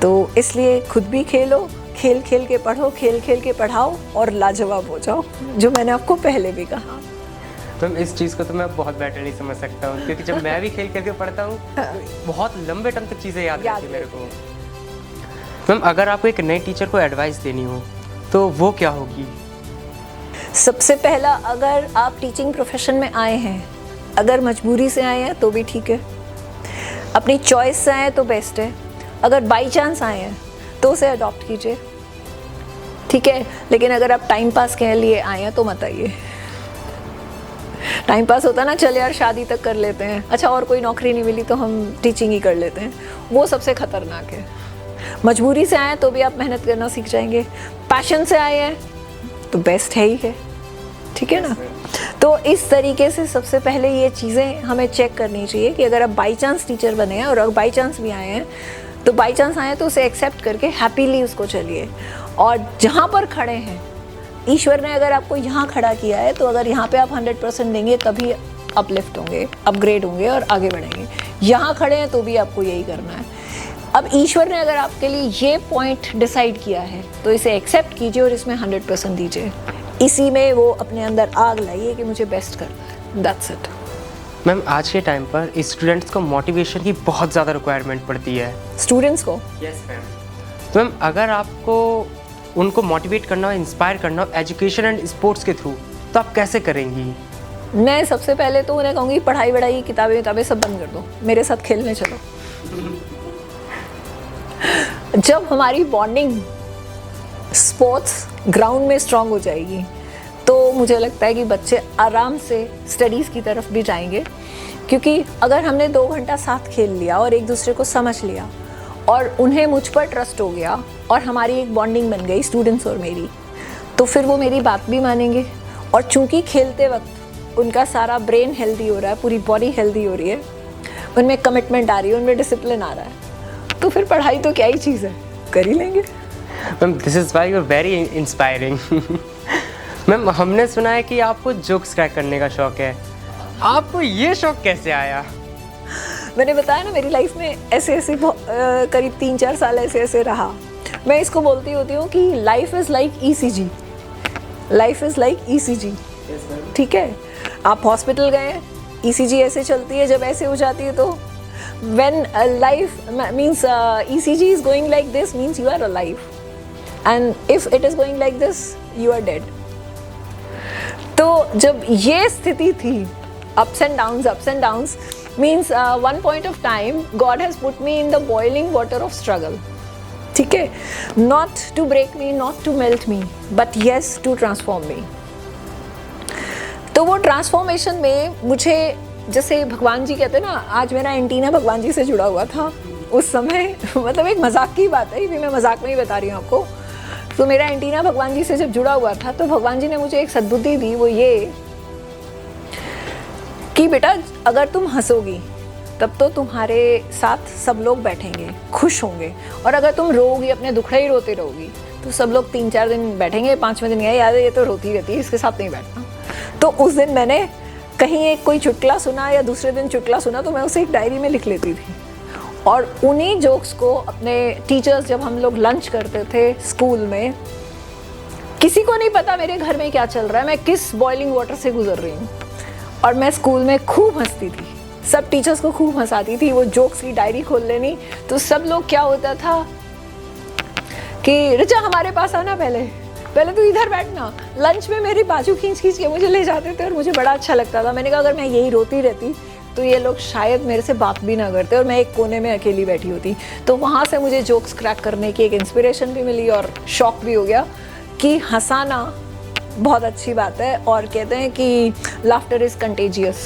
तो इसलिए खुद भी खेलो, खेल खेल के पढ़ो, खेल खेल के पढ़ाओ और लाजवाब हो जाओ, जो मैंने आपको पहले भी कहा। तो इस चीज़ को तो मैं बहुत बेटर नहीं समझ सकता हूँ, क्योंकि जब मैं भी खेल खेल के पढ़ता हूँ तो बहुत लंबे टाइम तक चीज़ें याद रहती मेरे को। मैम, अगर आपको एक नए टीचर को एडवाइस देनी हो तो वो क्या होगी? सबसे पहला, अगर आप टीचिंग प्रोफेशन में आए हैं, अगर मजबूरी से आए हैं तो भी ठीक है, अपनी चॉइस से आए हैं तो बेस्ट है, अगर बाई चांस आए हैं तो उसे अडॉप्ट कीजिए, ठीक है। लेकिन अगर आप टाइम पास के लिए आए हैं तो मत आइए। टाइम पास होता ना, चल यार शादी तक कर लेते हैं, अच्छा और कोई नौकरी नहीं मिली तो हम टीचिंग ही कर लेते हैं, वो सबसे खतरनाक है। मजबूरी से आए हैं तो भी आप मेहनत करना सीख जाएंगे, पैशन से आए हैं तो बेस्ट है ही है, ठीक है ना। तो इस तरीके से सबसे पहले ये चीज़ें हमें चेक करनी चाहिए कि अगर आप बाई चांस टीचर बने हैं और अगर बाई चांस भी आए हैं तो बाई चांस आए तो उसे एक्सेप्ट करके हैप्पीली उसको चलिए। और जहाँ पर खड़े हैं, ईश्वर ने अगर आपको यहाँ खड़ा किया है तो अगर यहाँ पे आप 100% देंगे तभी अपलिफ्ट होंगे, अपग्रेड होंगे और आगे बढ़ेंगे। यहाँ खड़े हैं तो भी आपको यही करना है। अब ईश्वर ने अगर आपके लिए ये पॉइंट डिसाइड किया है तो इसे एक्सेप्ट कीजिए और इसमें 100% दीजिए। इसी में वो अपने अंदर आग लाइए कि मुझे बेस्ट करना है, दैट्स इट। मैम आज के टाइम पर स्टूडेंट्स को मोटिवेशन की बहुत ज़्यादा रिक्वायरमेंट पड़ती है। स्टूडेंट्स को? Yes ma'am. तो मैम अगर आपको उनको मोटिवेट करना हो, इंस्पायर करना हो एजुकेशन एंड स्पोर्ट्स के थ्रू, तो आप कैसे करेंगी? मैं सबसे पहले तो उन्हें कहूँगी पढ़ाई वढ़ाई किताबें सब बंद कर दो, मेरे साथ खेलने चलो। जब हमारी बॉन्डिंग स्पोर्ट्स ग्राउंड में स्ट्रांग हो जाएगी तो मुझे लगता है कि बच्चे आराम से स्टडीज़ की तरफ भी जाएंगे। क्योंकि अगर हमने 2 घंटा साथ खेल लिया और एक दूसरे को समझ लिया और उन्हें मुझ पर ट्रस्ट हो गया और हमारी एक बॉन्डिंग बन गई स्टूडेंट्स और मेरी, तो फिर वो मेरी बात भी मानेंगे। और चूंकि खेलते वक्त उनका सारा ब्रेन हेल्दी हो रहा है, पूरी बॉडी हेल्दी हो रही है, उनमें कमिटमेंट आ रही है, उनमें डिसिप्लिन आ रहा है, तो फिर पढ़ाई तो क्या ही चीज़ है, कर ही लेंगे। Ma'am this is why you are very inspiring. Ma'am हमने सुना है कि आपको जोक्स क्रैक करने का शौक है, आपको ये शौक कैसे आया? मैंने बताया ना, मेरी लाइफ में ऐसे करीब 3-4 साल ऐसे रहा। मैं इसको बोलती होती हूँ कि life is like ECG, life is like ECG, ठीक है। आप हॉस्पिटल गए, ECG ऐसे चलती है, जब ऐसे हो जाती है तो when life means ECG is going like this means you are alive, and if it is going like this you are dead. तो जब ये स्थिति थी, ups and downs means one point of time God has put me in the boiling water of struggle, ठीक है, not to break me, not to melt me, but yes to transform me. तो वो transformation में मुझे, जैसे भगवान जी कहते हैं ना, आज मेरा एंटीना भगवान जी से जुड़ा हुआ था उस समय। मतलब एक मजाक की बात है, ये भी मैं मजाक में ही बता रही हूँ आपको। तो मेरा एंटीना भगवान जी से जब जुड़ा हुआ था तो भगवान जी ने मुझे एक सद्बुद्धि दी, वो ये कि बेटा अगर तुम हंसोगी तब तो तुम्हारे साथ सब लोग बैठेंगे, खुश होंगे, और अगर तुम रोओगी, अपने दुखड़े ही रोते रहोगी, तो सब लोग 3-4 दिन बैठेंगे, 5वें दिन यार ये तो रोती रहती है, इसके साथ नहीं बैठना। तो उस दिन मैंने कहीं एक कोई चुटकुला सुना या दूसरे दिन चुटकुला सुना तो मैं उसे एक डायरी में लिख लेती थी। और उन्हीं जोक्स को अपने टीचर्स, जब हम लोग लंच करते थे स्कूल में, किसी को नहीं पता मेरे घर में क्या चल रहा है, मैं किस बॉइलिंग वाटर से गुजर रही हूँ, और मैं स्कूल में खूब हंसती थी, सब टीचर्स को खूब हंसाती थी। वो जोक्स की डायरी खोल लेनी, तो सब लोग, क्या होता था कि ऋचा हमारे पास आना, पहले तो इधर बैठना। लंच में मेरी बाजू खींच के मुझे ले जाते थे और मुझे बड़ा अच्छा लगता था। मैंने कहा अगर मैं यही रोती रहती तो ये लोग शायद मेरे से बात भी ना करते और मैं एक कोने में अकेली बैठी होती। तो वहाँ से मुझे जोक्स क्रैक करने की एक इंस्पिरेशन भी मिली और शौक भी हो गया कि हंसाना बहुत अच्छी बात है, और कहते हैं कि लाफ्टर इज़ कंटेजियस।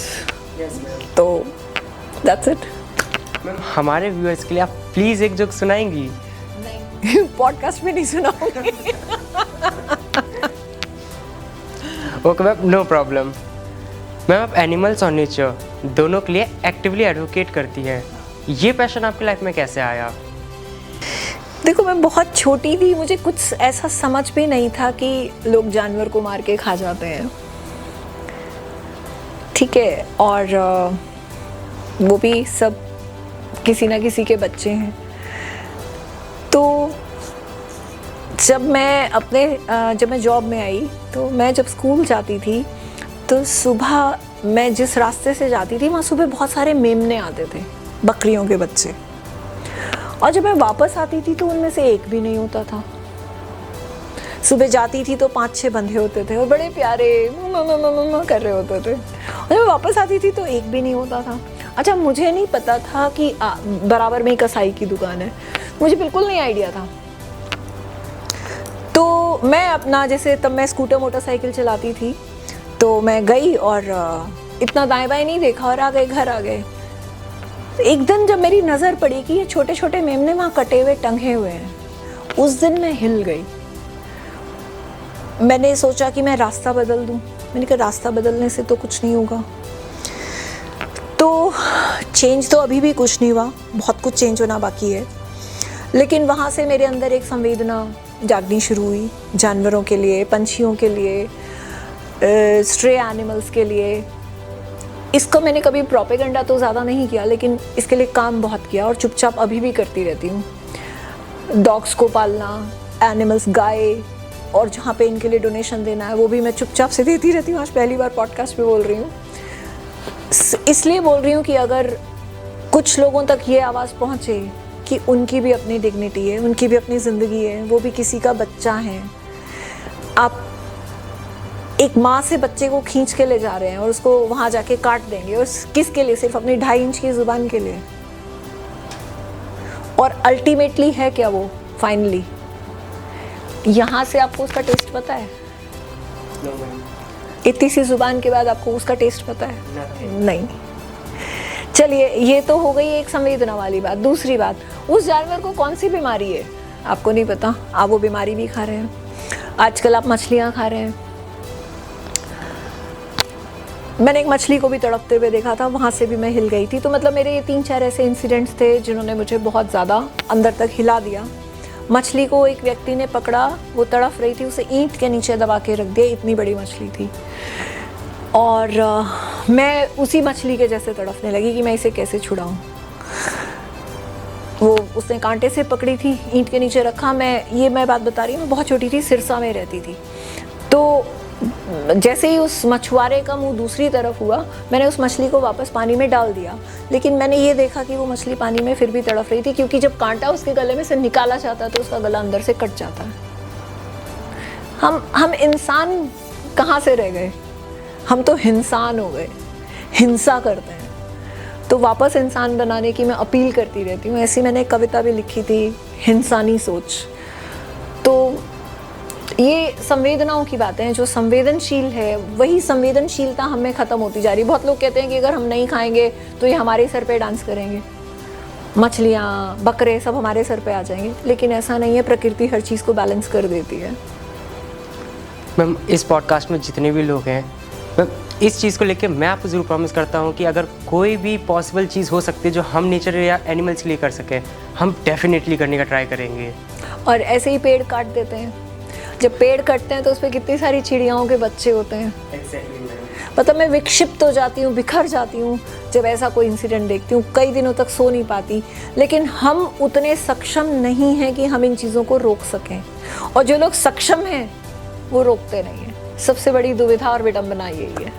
तो दैट्स इट। मैम हमारे व्यूअर्स के लिए आप प्लीज़ एक जोक सुनाएंगी? नहीं, पॉडकास्ट में नहीं सुनाऊंगी। Okay ma'am, no problem. Ma'am आप एनिमल्स और नेचर दोनों के लिए एक्टिवली एडवोकेट करती हैं, ये पैशन आपकी लाइफ में कैसे आया? देखो मैं बहुत छोटी थी, मुझे कुछ ऐसा समझ भी नहीं था कि लोग जानवर को मार के खा जाते हैं, ठीक है, और वो भी सब किसी ना किसी के बच्चे हैं। तो जब मैं जॉब में आई, तो मैं जब स्कूल जाती थी तो सुबह मैं जिस रास्ते से जाती थी वहाँ सुबह बहुत सारे मेमने आते थे, बकरियों के बच्चे, और जब मैं वापस आती थी तो उनमें से एक भी नहीं होता था। सुबह जाती थी तो 5-6 बंधे होते थे और बड़े प्यारे मम्मा कर रहे होते थे, और जब वापस आती थी तो एक भी नहीं होता था। अच्छा, मुझे नहीं पता था कि बराबर में ही कसाई की दुकान है, मुझे बिल्कुल नहीं आइडिया था। तो मैं अपना, जैसे तब मैं स्कूटर मोटरसाइकिल चलाती थी, तो मैं गई और इतना दाएं बाएं नहीं देखा और आ गए, घर आ गए। एक दिन जब मेरी नज़र पड़ी कि ये छोटे छोटे मेमने वहाँ कटे हुए टंगे हुए हैं, उस दिन मैं हिल गई। मैंने सोचा कि मैं रास्ता बदल दूँ। मैंने कहा रास्ता बदलने से तो कुछ नहीं होगा। तो चेंज तो अभी भी कुछ नहीं हुआ, बहुत कुछ चेंज होना बाकी है। लेकिन वहाँ से मेरे अंदर एक संवेदना जागनी शुरू हुई, जानवरों के लिए, पंछियों के लिए, स्ट्रे एनिमल्स के लिए। इसको मैंने कभी प्रोपेगेंडा तो ज़्यादा नहीं किया, लेकिन इसके लिए काम बहुत किया और चुपचाप अभी भी करती रहती हूँ। डॉग्स को पालना, एनिमल्स, गाय, और जहाँ पे इनके लिए डोनेशन देना है वो भी मैं चुपचाप से देती रहती हूँ। आज पहली बार पॉडकास्ट पे बोल रही हूँ, इसलिए बोल रही हूँ कि अगर कुछ लोगों तक ये आवाज़ पहुँचे कि उनकी भी अपनी डिग्निटी है, उनकी भी अपनी ज़िंदगी है, वो भी किसी का बच्चा है। आप एक माँ से बच्चे को खींच के ले जा रहे हैं और उसको वहाँ जाके काट देंगे, और किसके लिए? सिर्फ अपनी 2.5 इंच की ज़ुबान के लिए। और अल्टीमेटली है क्या वो? फाइनली यहाँ से आपको उसका टेस्ट पता है? इतनी सी ज़ुबान के बाद आपको उसका टेस्ट पता है? नहीं। चलिए, ये तो हो गई एक संवेदना वाली बात। दूसरी बात, उस जानवर को कौन सी बीमारी है आपको नहीं पता, आप वो बीमारी भी खा रहे हैं। आजकल आप मछलियाँ खा रहे हैं। मैंने एक मछली को भी तड़पते हुए देखा था, वहाँ से भी मैं हिल गई थी। तो मतलब मेरे ये 3-4 ऐसे इंसिडेंट्स थे जिन्होंने मुझे बहुत ज़्यादा अंदर तक हिला दिया। मछली को एक व्यक्ति ने पकड़ा, वो तड़प रही थी, उसे ईंट के नीचे दबा के रख दिया, इतनी बड़ी मछली थी। और मैं उसी मछली के जैसे तड़पने लगी कि मैं इसे कैसे छुड़ाऊँ। वो उसने कांटे से पकड़ी थी, ईंट के नीचे रखा। मैं बात बता रही हूँ, मैं बहुत छोटी थी, सिरसा में रहती थी। तो जैसे ही उस मछुआरे का मुंह दूसरी तरफ हुआ, मैंने उस मछली को वापस पानी में डाल दिया। लेकिन मैंने ये देखा कि वो मछली पानी में फिर भी तड़प रही थी, क्योंकि जब कांटा उसके गले में से निकाला जाता है तो उसका गला अंदर से कट जाता है। हम इंसान कहाँ से रह गए? हम तो हिंसान हो गए, हिंसा करते हैं। तो वापस इंसान बनाने की मैं अपील करती रहती हूँ। ऐसी मैंने एक कविता भी लिखी थी, हिंसानी सोच। तो ये संवेदनाओं की बातें हैं। जो संवेदनशील है, वही संवेदनशीलता हमें ख़त्म होती जा रही है। बहुत लोग कहते हैं कि अगर हम नहीं खाएंगे तो ये हमारे सर पे डांस करेंगे, मछलियाँ, बकरे सब हमारे सर पे आ जाएंगे। लेकिन ऐसा नहीं है, प्रकृति हर चीज़ को बैलेंस कर देती है। मैम, इस पॉडकास्ट में जितने भी लोग हैं, मैम, इस चीज़ को लेके मैं आपको ज़रूर प्रॉमिस करता हूँ कि अगर कोई भी पॉसिबल चीज़ हो सकती है जो हम नेचर या एनिमल्स के लिए कर सकें, हम डेफिनेटली करने का ट्राई करेंगे। और ऐसे ही पेड़ काट देते हैं। जब पेड़ कटते हैं तो उस पर कितनी सारी चिड़ियाओं के बच्चे होते हैं। मतलब मैं विक्षिप्त हो जाती हूँ, बिखर जाती हूँ जब ऐसा कोई इंसिडेंट देखती हूँ। कई दिनों तक सो नहीं पाती। लेकिन हम उतने सक्षम नहीं हैं कि हम इन चीज़ों को रोक सकें, और जो लोग सक्षम हैं वो रोकते नहीं हैं। सबसे बड़ी दुविधा और विडंबना यही है।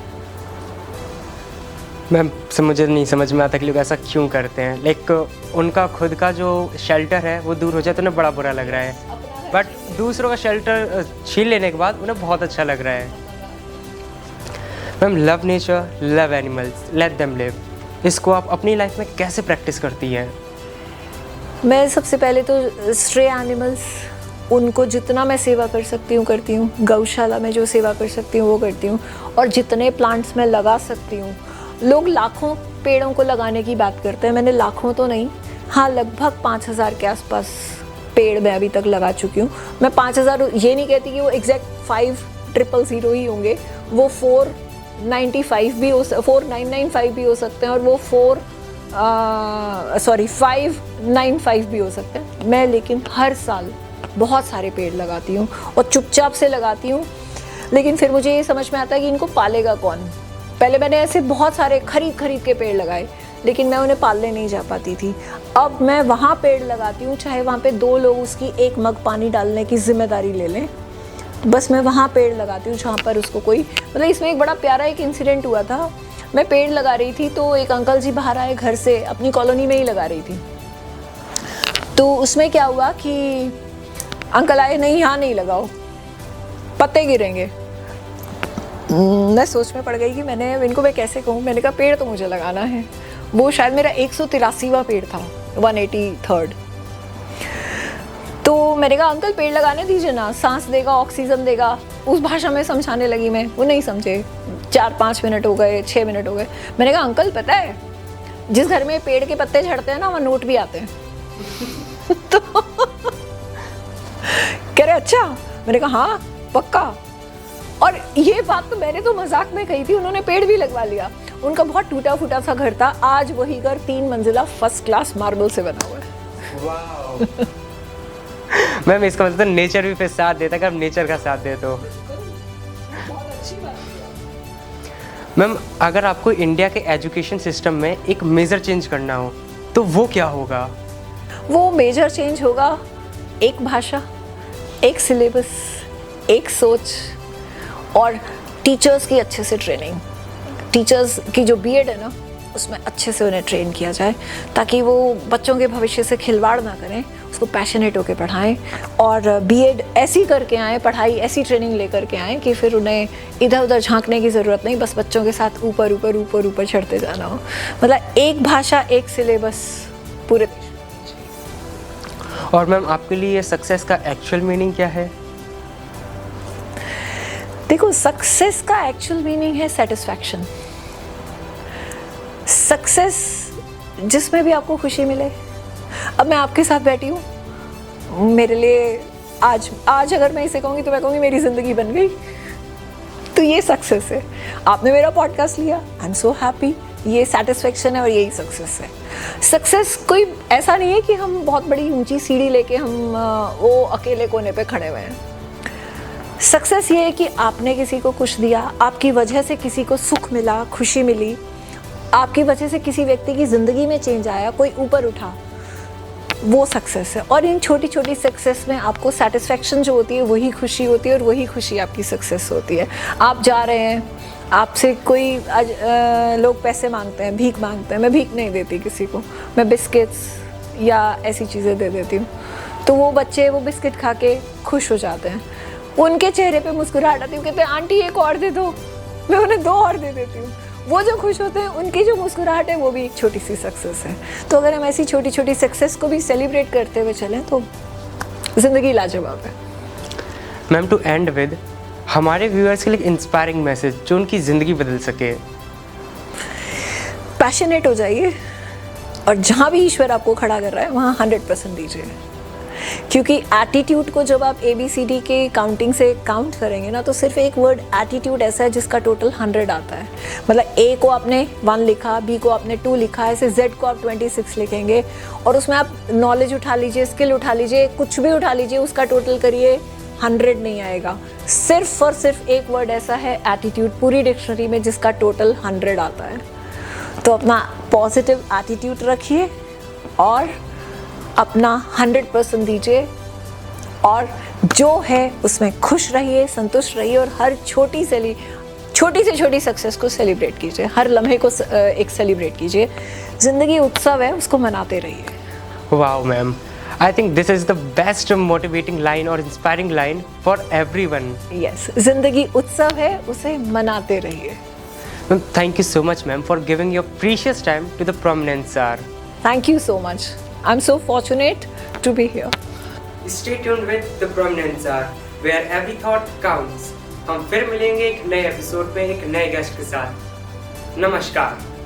मैम, मुझे नहीं समझ में आता कि लोग ऐसा क्यों करते हैं। लाइक उनका खुद का जो शेल्टर है वो दूर हो जाए तो उन्हें बड़ा बुरा लग रहा है, बट दूसरों का शेल्टर छीन लेने के बाद उन्हें बहुत अच्छा लग रहा है। Ma'am, love nature, love animals, let them live, इसको आप अपनी लाइफ में कैसे प्रैक्टिस करती हैं? मैं सबसे पहले तो स्ट्रे एनिमल्स, उनको जितना मैं सेवा कर सकती हूँ करती हूँ। गौशाला में जो सेवा कर सकती हूँ वो करती हूँ। और जितने प्लांट्स मैं लगा सकती हूँ, लोग लाखों पेड़ों को लगाने की बात करते हैं, मैंने लाखों तो नहीं, हाँ लगभग 5000 के आसपास पेड़ मैं अभी तक लगा चुकी हूँ। मैं 5000 ये नहीं कहती कि वो एग्जैक्ट 5000 ही होंगे, वो 495 भी हो, 4995 भी हो सकते हैं, और वो 595 भी हो सकते हैं। मैं लेकिन हर साल बहुत सारे पेड़ लगाती हूँ और चुपचाप से लगाती हूँ। लेकिन फिर मुझे ये समझ में आता है कि इनको पालेगा कौन। पहले मैंने ऐसे बहुत सारे खरीद के पेड़ लगाए, लेकिन मैं उन्हें पालने नहीं जा पाती थी। अब मैं वहाँ पेड़ लगाती हूँ, चाहे वहाँ पे 2 लोग उसकी 1 मग पानी डालने की जिम्मेदारी ले लें, बस मैं वहाँ पेड़ लगाती हूँ जहाँ पर उसको कोई, मतलब इसमें एक बड़ा प्यारा एक इंसिडेंट हुआ था। मैं पेड़ लगा रही थी तो एक अंकल जी बाहर आए घर से, अपनी कॉलोनी में ही लगा रही थी। तो उसमें क्या हुआ कि अंकल आए, नहीं यहाँ नहीं लगाओ, पत्ते गिरेंगे। मैं सोच में पड़ गई कि इनको मैं कैसे कहूँ। मैंने कहा पेड़ तो मुझे लगाना है। वो शायद मेरा 183वां पेड़ था, 183rd। तो मैंने कहा अंकल पेड़ लगाने दीजिए ना, सांस देगा, ऑक्सीजन देगा। उस भाषा में समझाने लगी मैं, वो नहीं समझे। 4-5 मिनट हो गए, 6 मिनट हो गए। मैंने कहा अंकल पता है जिस घर में पेड़ के पत्ते झड़ते हैं ना, वहाँ नोट भी आते हैं। तो कह रहे अच्छा। मैंने कहा हाँ पक्का। और ये बात तो मैंने तो मजाक में कही थी, उन्होंने पेड़ भी लगवा लिया। उनका बहुत टूटा फूटा सा घर था, आज वही घर 3 मंजिला फर्स्ट क्लास मार्बल से बना हुआ है। वाओ। मैम इसका मतलब नेचर भी फिर साथ देता है, अगर नेचर का साथ दे तो। मैम अगर आपको इंडिया के एजुकेशन सिस्टम में एक मेजर चेंज करना हो तो वो क्या होगा? वो मेजर चेंज होगा एक भाषा, एक सिलेबस, एक सोच और टीचर्स की अच्छे से ट्रेनिंग। टीचर्स की जो बीएड है ना, उसमें अच्छे से उन्हें ट्रेन किया जाए ताकि वो बच्चों के भविष्य से खिलवाड़ ना करें, उसको पैशनेट होकर पढ़ाएं और बीएड ऐसी करके आएँ, पढ़ाई ऐसी ट्रेनिंग लेकर के आएँ कि फिर उन्हें इधर उधर झांकने की ज़रूरत नहीं, बस बच्चों के साथ ऊपर ऊपर ऊपर ऊपर चढ़ते जाना हो। मतलब एक भाषा, एक सिलेबस पूरे देश में। और मैम आपके लिए सक्सेस का एक्चुअल मीनिंग क्या है? देखो सक्सेस का एक्चुअल मीनिंग है सेटिस्फैक्शन। सक्सेस जिसमें भी आपको खुशी मिले। अब मैं आपके साथ बैठी हूँ, मेरे लिए आज अगर मैं इसे कहूँगी तो मैं कहूँगी मेरी ज़िंदगी बन गई, तो ये सक्सेस है। आपने मेरा पॉडकास्ट लिया, आई एम सो हैप्पी, ये सेटिस्फेक्शन है और यही सक्सेस है। सक्सेस कोई ऐसा नहीं है कि हम बहुत बड़ी ऊंची सीढ़ी लेके हम वो अकेले कोने पे खड़े हुए हैं। सक्सेस ये है कि आपने किसी को कुछ दिया, आपकी वजह से किसी को सुख मिला, खुशी मिली, आपकी वजह से किसी व्यक्ति की ज़िंदगी में चेंज आया, कोई ऊपर उठा, वो सक्सेस है। और इन छोटी छोटी सक्सेस में आपको सेटिस्फेक्शन जो होती है वही खुशी होती है और वही खुशी आपकी सक्सेस होती है। आप जा रहे हैं, आपसे कोई लोग पैसे मांगते हैं, भीख मांगते हैं, मैं भीख नहीं देती किसी को, मैं बिस्किट्स या ऐसी चीज़ें दे देती हूँ। तो वो बच्चे वो बिस्किट खा के खुश हो जाते हैं, उनके चेहरे पे मुस्कुराहट आती है, कहते हैं आंटी एक और दे दो, मैं उन्हें 2 और दे देती हूँ। वो जो खुश होते हैं, उनकी जो मुस्कुराहट है वो भी एक छोटी सी सक्सेस है। तो अगर हम ऐसी छोटी छोटी सक्सेस को भी सेलिब्रेट करते हुए चलें तो ज़िंदगी लाजवाब है। मैम टू एंड विद, हमारे व्यूअर्स के लिए इंस्पायरिंग मैसेज जो उनकी ज़िंदगी बदल सके। पैशनेट हो जाइए और जहाँ भी ईश्वर आपको खड़ा कर रहा है वहाँ 100% दीजिए, क्योंकि एटीट्यूड को जब आप ABCD के काउंटिंग से काउंट करेंगे ना, तो सिर्फ एक वर्ड एटीट्यूड ऐसा है जिसका टोटल 100 आता है। मतलब A को आपने 1 लिखा, B को आपने 2 लिखा, ऐसे Z को आप 26 लिखेंगे और उसमें आप नॉलेज उठा लीजिए, स्किल उठा लीजिए, कुछ भी उठा लीजिए, उसका टोटल करिए, 100 नहीं आएगा। सिर्फ और सिर्फ एक वर्ड ऐसा है एटीट्यूड पूरी डिक्शनरी में जिसका टोटल 100 आता है। तो अपना पॉजिटिव एटीट्यूड रखिए और अपना 100% दीजिए और जो है उसमें खुश रहिए, संतुष्ट रहिए और हर छोटी से छोटी सक्सेस को सेलिब्रेट कीजिए, हर लम्हे को एक सेलिब्रेट कीजिए। ज़िंदगी उत्सव है, उसको मनाते रहिए। Wow ma'am, I think this is the best motivating line और inspiring line for everyone. Yes, ज़िंदगी उत्सव है, उसे मनाते रहिए। Ma'am thank you so much ma'am for giving your precious time to the prominence hour. Thank you so much, I'm so fortunate to be here. Stay tuned with The Prominence Hour, where every thought counts. हम फिर मिलेंगे एक नए episode में एक नए guest के साथ। नमस्कार।